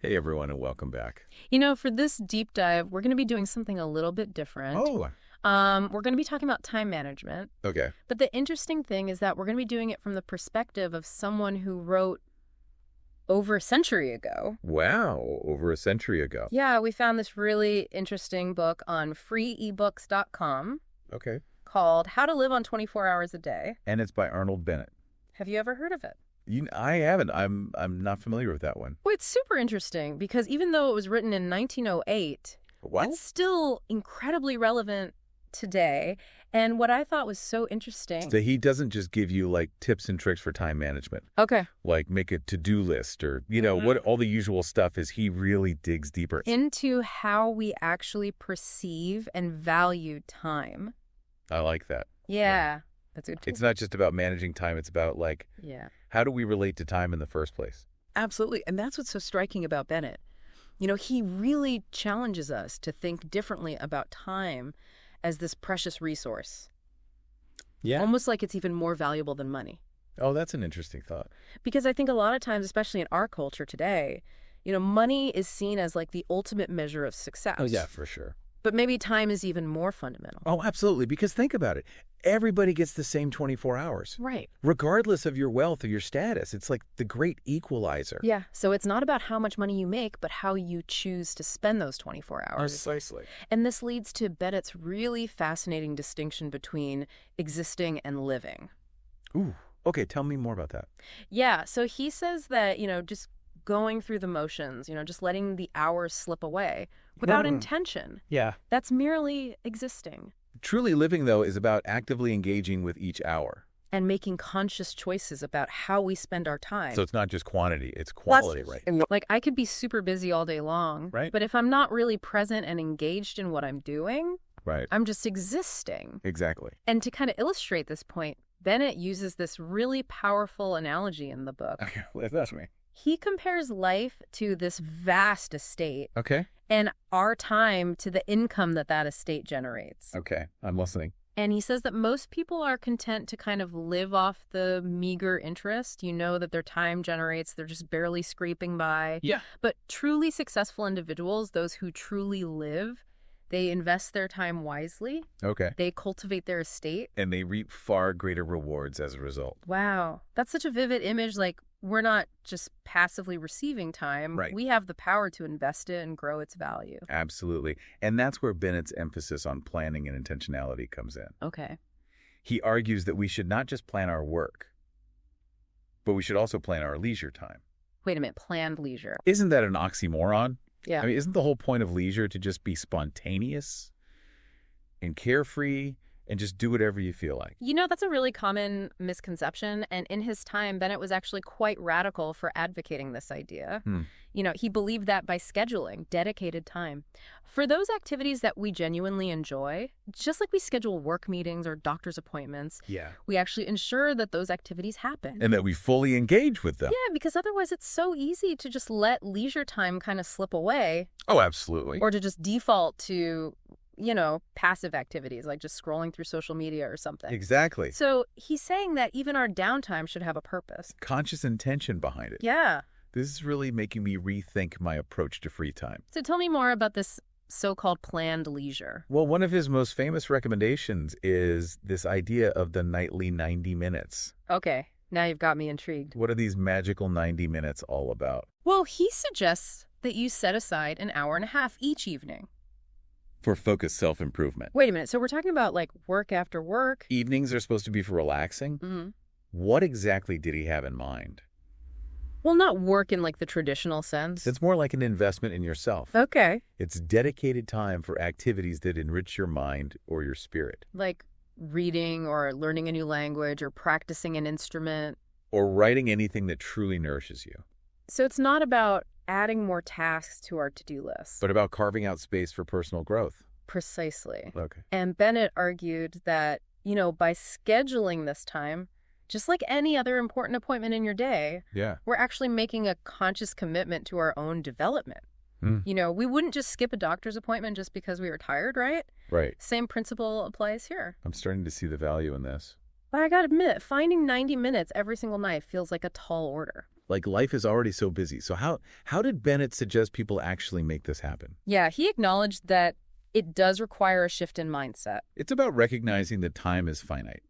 Hey everyone, and welcome back. For this deep dive, we're going to be doing something a little bit different. Oh, We're going to be talking about time management. okay. But the interesting thing is that we're going to be doing it from the perspective of someone who wrote over a century ago. Wow, over a century ago. Yeah, we found this really interesting book on freeebooks.com Okay. called How to Live on 24 Hours a Day. And it's by Arnold Bennett. Have you ever heard of it? I haven't. I'm not familiar with that one. Well, it's super interesting because even though it was written in 1908, What? it's still incredibly relevant today. And what I thought was so interesting. So he doesn't just give you like tips and tricks for time management, Okay. like make a to-do list or, what all the usual stuff is. He really digs deeper. Into how we actually perceive and value time. I like that. Yeah. That's good too. It's not just about managing time. It's about Yeah. how do we relate to time in the first place? Absolutely. And that's what's so striking about Bennett. He really challenges us to think differently about time as this precious resource. Yeah. Almost like it's even more valuable than money. Oh, that's an interesting thought. Because I think a lot of times, especially in our culture today, money is seen as like the ultimate measure of success. Oh, yeah, for sure. But maybe time is even more fundamental. Oh, absolutely. Because think about it. Everybody gets the same 24 hours. Right. Regardless of your wealth or your status. It's like the great equalizer. Yeah. So it's not about how much money you make, but how you choose to spend those 24 hours. Precisely. And this leads to Bennett's really fascinating distinction between existing and living. Ooh. Okay, tell me more about that. Yeah. So he says that, just going through the motions, just letting the hours slip away without intention. Yeah. That's merely existing. Truly living, though, is about actively engaging with each hour. And making conscious choices about how we spend our time. So it's not just quantity, it's quality, right? Like, I could be super busy all day long, Right. But if I'm not really present and engaged in what I'm doing, Right. I'm just existing. Exactly. And to kind of illustrate this point, Bennett uses this really powerful analogy in the book. Okay, that's me. He compares life to this vast estate Okay. and our time to the income that estate generates. Okay, I'm listening. And he says that most people are content to kind of live off the meager interest, that their time generates, they're just barely scraping by. Yeah. But truly successful individuals, those who truly live, they invest their time wisely. Okay. They cultivate their estate. And they reap far greater rewards as a result. Wow. That's such a vivid image. Like, we're not just passively receiving time. Right. We have the power to invest it and grow its value. Absolutely. And that's where Bennett's emphasis on planning and intentionality comes in. Okay. He argues that we should not just plan our work, but we should also plan our leisure time. Wait a minute. Planned leisure. Isn't that an oxymoron? Yeah. I mean, isn't the whole point of leisure to just be spontaneous and carefree and just do whatever you feel like? That's a really common misconception. And in his time, Bennett was actually quite radical for advocating this idea. He believed that by scheduling dedicated time for those activities that we genuinely enjoy, just like we schedule work meetings or doctor's appointments, Yeah. we actually ensure that those activities happen. And that we fully engage with them. Yeah, because otherwise it's so easy to just let leisure time kind of slip away Oh, absolutely. or to just default to passive activities like just scrolling through social media or something. Exactly. So he's saying that even our downtime should have a purpose. Conscious intention behind it. Yeah. This is really making me rethink my approach to free time. So tell me more about this so-called planned leisure. Well, one of his most famous recommendations is this idea of the nightly 90 minutes. Okay, now you've got me intrigued. What are these magical 90 minutes all about? Well, he suggests that you set aside an hour and a half each evening. For focused self-improvement. Wait a minute. So we're talking about like work after work? Evenings are supposed to be for relaxing? Mm-hmm. What exactly did he have in mind? Well, not work in like the traditional sense. It's more like an investment in yourself. Okay. It's dedicated time for activities that enrich your mind or your spirit. Like reading or learning a new language or practicing an instrument. Or writing anything that truly nourishes you. So it's not about adding more tasks to our to-do list. But about carving out space for personal growth. Precisely. Okay. And Bennett argued that, by scheduling this time, just like any other important appointment in your day, Yeah. we're actually making a conscious commitment to our own development. We wouldn't just skip a doctor's appointment just because we were tired, right? Right. Same principle applies here. I'm starting to see the value in this. But I gotta admit, finding 90 minutes every single night feels like a tall order. Like, life is already so busy. So how did Bennett suggest people actually make this happen? Yeah, he acknowledged that it does require a shift in mindset. It's about recognizing that time is finite.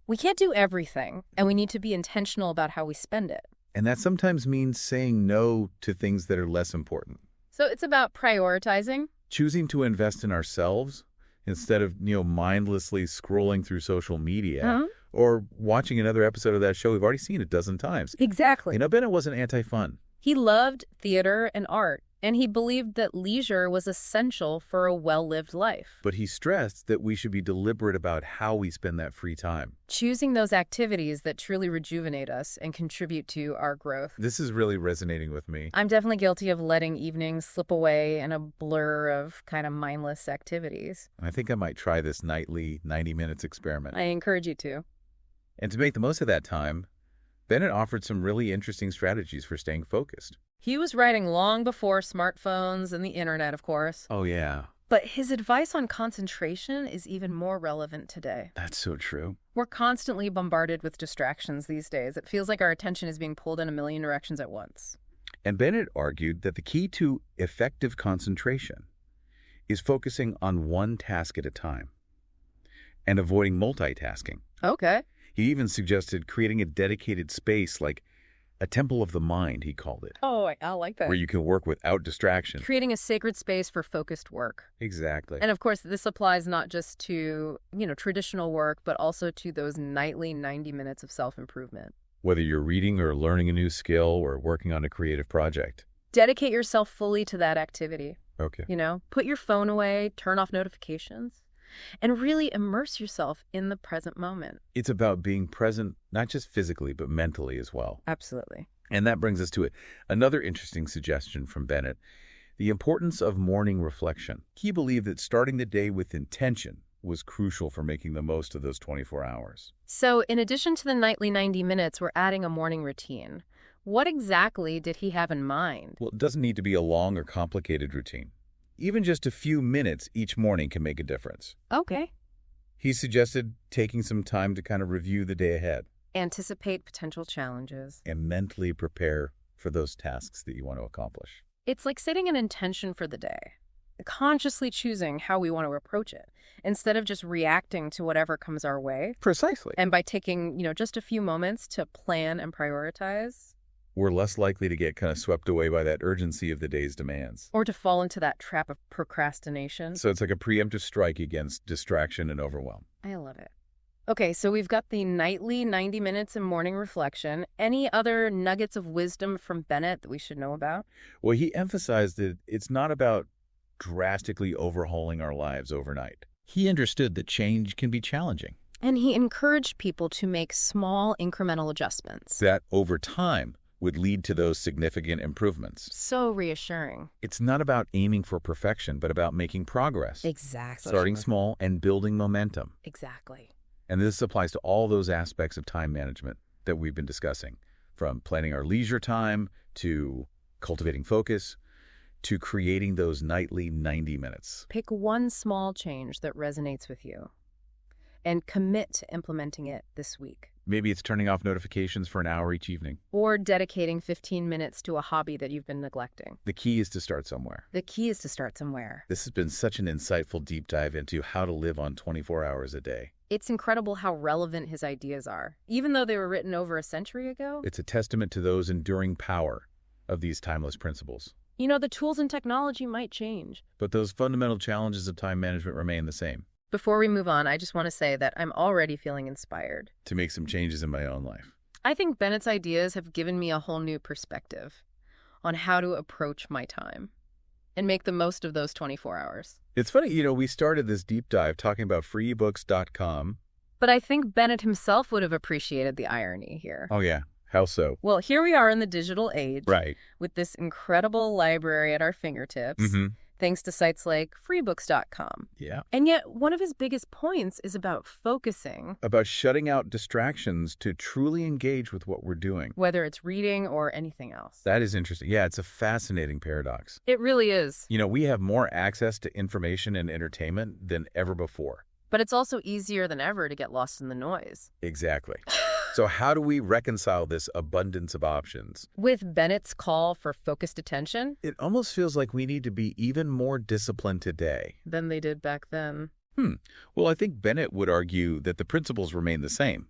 We can't do everything, and we need to be intentional about how we spend it. And that sometimes means saying no to things that are less important. So it's about prioritizing. Choosing to invest in ourselves instead of, mindlessly scrolling through social media or watching another episode of that show we've already seen a dozen times. Exactly. Bennett wasn't anti-fun. He loved theater and art, and he believed that leisure was essential for a well-lived life. But he stressed that we should be deliberate about how we spend that free time. Choosing those activities that truly rejuvenate us and contribute to our growth. This is really resonating with me. I'm definitely guilty of letting evenings slip away in a blur of kind of mindless activities. I think I might try this nightly 90 minutes experiment. I encourage you to. And to make the most of that time, Bennett offered some really interesting strategies for staying focused. He was writing long before smartphones and the internet, of course. Oh, yeah. But his advice on concentration is even more relevant today. That's so true. We're constantly bombarded with distractions these days. It feels like our attention is being pulled in a million directions at once. And Bennett argued that the key to effective concentration is focusing on one task at a time and avoiding multitasking. Okay. He even suggested creating a dedicated space, like a temple of the mind, he called it. Oh, I like that. Where you can work without distraction. Creating a sacred space for focused work. Exactly. And of course, this applies not just to, traditional work, but also to those nightly 90 minutes of self-improvement. Whether you're reading or learning a new skill or working on a creative project. Dedicate yourself fully to that activity. Okay. Put your phone away, turn off notifications, and really immerse yourself in the present moment. It's about being present, not just physically, but mentally as well. Absolutely. And that brings us to it. Another interesting suggestion from Bennett, the importance of morning reflection. He believed that starting the day with intention was crucial for making the most of those 24 hours. So in addition to the nightly 90 minutes, we're adding a morning routine. What exactly did he have in mind? Well, it doesn't need to be a long or complicated routine. Even just a few minutes each morning can make a difference. Okay. He suggested taking some time to kind of review the day ahead. Anticipate potential challenges. And mentally prepare for those tasks that you want to accomplish. It's like setting an intention for the day, consciously choosing how we want to approach it, instead of just reacting to whatever comes our way. Precisely. And by taking, just a few moments to plan and prioritize. We're less likely to get kind of swept away by that urgency of the day's demands. Or to fall into that trap of procrastination. So it's like a preemptive strike against distraction and overwhelm. I love it. Okay, so we've got the nightly 90 minutes and morning reflection. Any other nuggets of wisdom from Bennett that we should know about? Well, he emphasized that it's not about drastically overhauling our lives overnight. He understood that change can be challenging. And he encouraged people to make small incremental adjustments. That over time would lead to those significant improvements. So reassuring. It's not about aiming for perfection, but about making progress. Exactly. Starting small and building momentum. Exactly. And this applies to all those aspects of time management that we've been discussing, from planning our leisure time to cultivating focus to creating those nightly 90 minutes. Pick one small change that resonates with you and commit to implementing it this week. Maybe it's turning off notifications for an hour each evening. Or dedicating 15 minutes to a hobby that you've been neglecting. The key is to start somewhere. The key is to start somewhere. This has been such an insightful deep dive into how to live on 24 hours a day. It's incredible how relevant his ideas are, even though they were written over a century ago. It's a testament to those enduring power of these timeless principles. The tools and technology might change, but those fundamental challenges of time management remain the same. Before we move on, I just want to say that I'm already feeling inspired to make some changes in my own life. I think Bennett's ideas have given me a whole new perspective on how to approach my time and make the most of those 24 hours. It's funny, we started this deep dive talking about freebooks.com. But I think Bennett himself would have appreciated the irony here. Oh, yeah. How so? Well, here we are in the digital age. Right. With this incredible library at our fingertips. Thanks to sites like freebooks.com. Yeah. And yet, one of his biggest points is about focusing. About shutting out distractions to truly engage with what we're doing. Whether it's reading or anything else. That is interesting. Yeah, it's a fascinating paradox. It really is. We have more access to information and entertainment than ever before. But it's also easier than ever to get lost in the noise. Exactly. So how do we reconcile this abundance of options? With Bennett's call for focused attention It almost feels like we need to be even more disciplined today. than they did back then. Well, I think Bennett would argue that the principles remain the same,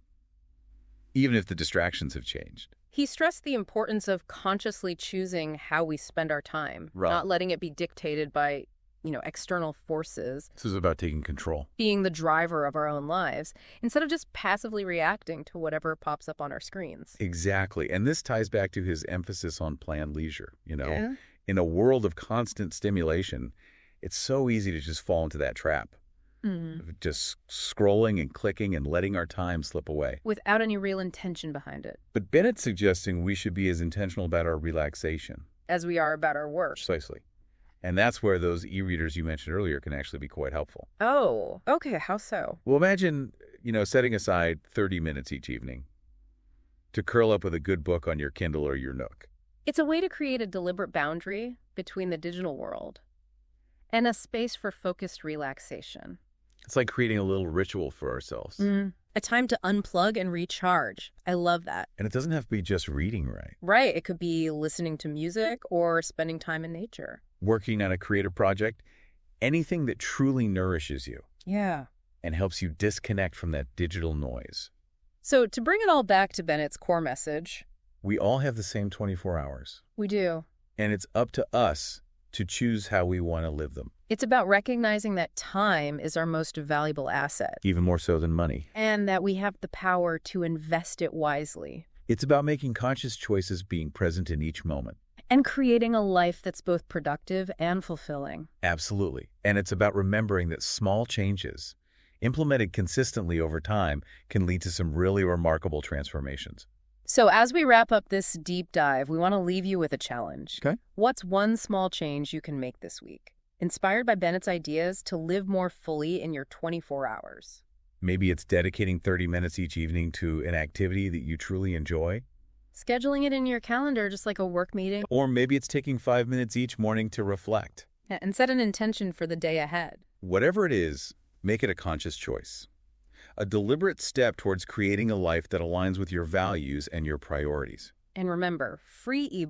even if the distractions have changed. He stressed the importance of consciously choosing how we spend our time, Right. not letting it be dictated by, external forces, This is about taking control. being the driver of our own lives, instead of just passively reacting to whatever pops up on our screens. Exactly. And this ties back to his emphasis on planned leisure. Yeah. In a world of constant stimulation, it's so easy to just fall into that trap. Just scrolling and clicking and letting our time slip away. Without any real intention behind it, But Bennett's suggesting we should be as intentional about our relaxation. as we are about our work. Precisely. And that's where those e-readers you mentioned earlier can actually be quite helpful. Oh, okay. How so? Well, imagine, setting aside 30 minutes each evening to curl up with a good book on your Kindle or your Nook. It's a way to create a deliberate boundary between the digital world and a space for focused relaxation. It's like creating a little ritual for ourselves. A time to unplug and recharge. I love that. And it doesn't have to be just reading, right? Right. It could be listening to music or spending time in nature. Working on a creative project, anything that truly nourishes you Yeah. and helps you disconnect from that digital noise. So to bring it all back to Bennett's core message, We all have the same 24 hours, we do. and it's up to us to choose how we want to live them, It's about recognizing that time is our most valuable asset even more so than money. and that we have the power to invest it wisely It's about making conscious choices, being present in each moment. and creating a life that's both productive and fulfilling. Absolutely. And it's about remembering that small changes, implemented consistently over time, can lead to some really remarkable transformations. So as we wrap up this deep dive, we want to leave you with a challenge. Okay. What's one small change you can make this week, inspired by Bennett's ideas to live more fully in your 24 hours? Maybe it's dedicating 30 minutes each evening to an activity that you truly enjoy. Scheduling it in your calendar just like a work meeting, Or maybe it's taking 5 minutes each morning to reflect. and set an intention for the day ahead. Whatever it is, make it a conscious choice. A deliberate step towards creating a life that aligns with your values and your priorities. And remember,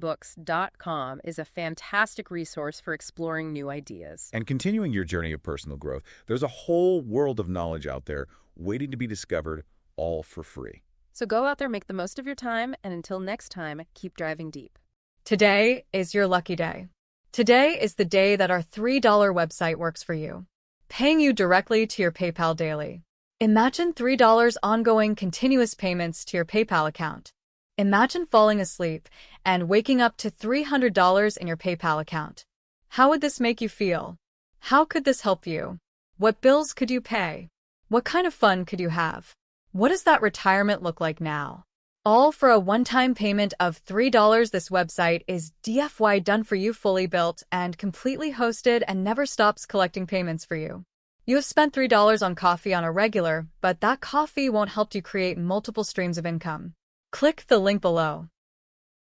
freeebooks.com is a fantastic resource for exploring new ideas. And continuing your journey of personal growth, there's a whole world of knowledge out there waiting to be discovered, all for free. So go out there, make the most of your time, and until next time, keep driving deep. Today is your lucky day. Today is the day that our $3 website works for you, paying you directly to your PayPal daily. Imagine $3 ongoing continuous payments to your PayPal account. Imagine falling asleep and waking up to $300 in your PayPal account. How would this make you feel? How could this help you? What bills could you pay? What kind of fun could you have? What does that retirement look like now? All for a one-time payment of $3. This website is DFY done for you, fully built and completely hosted, and never stops collecting payments for you. You have spent $3 on coffee on a regular, but that coffee won't help you create multiple streams of income. Click the link below.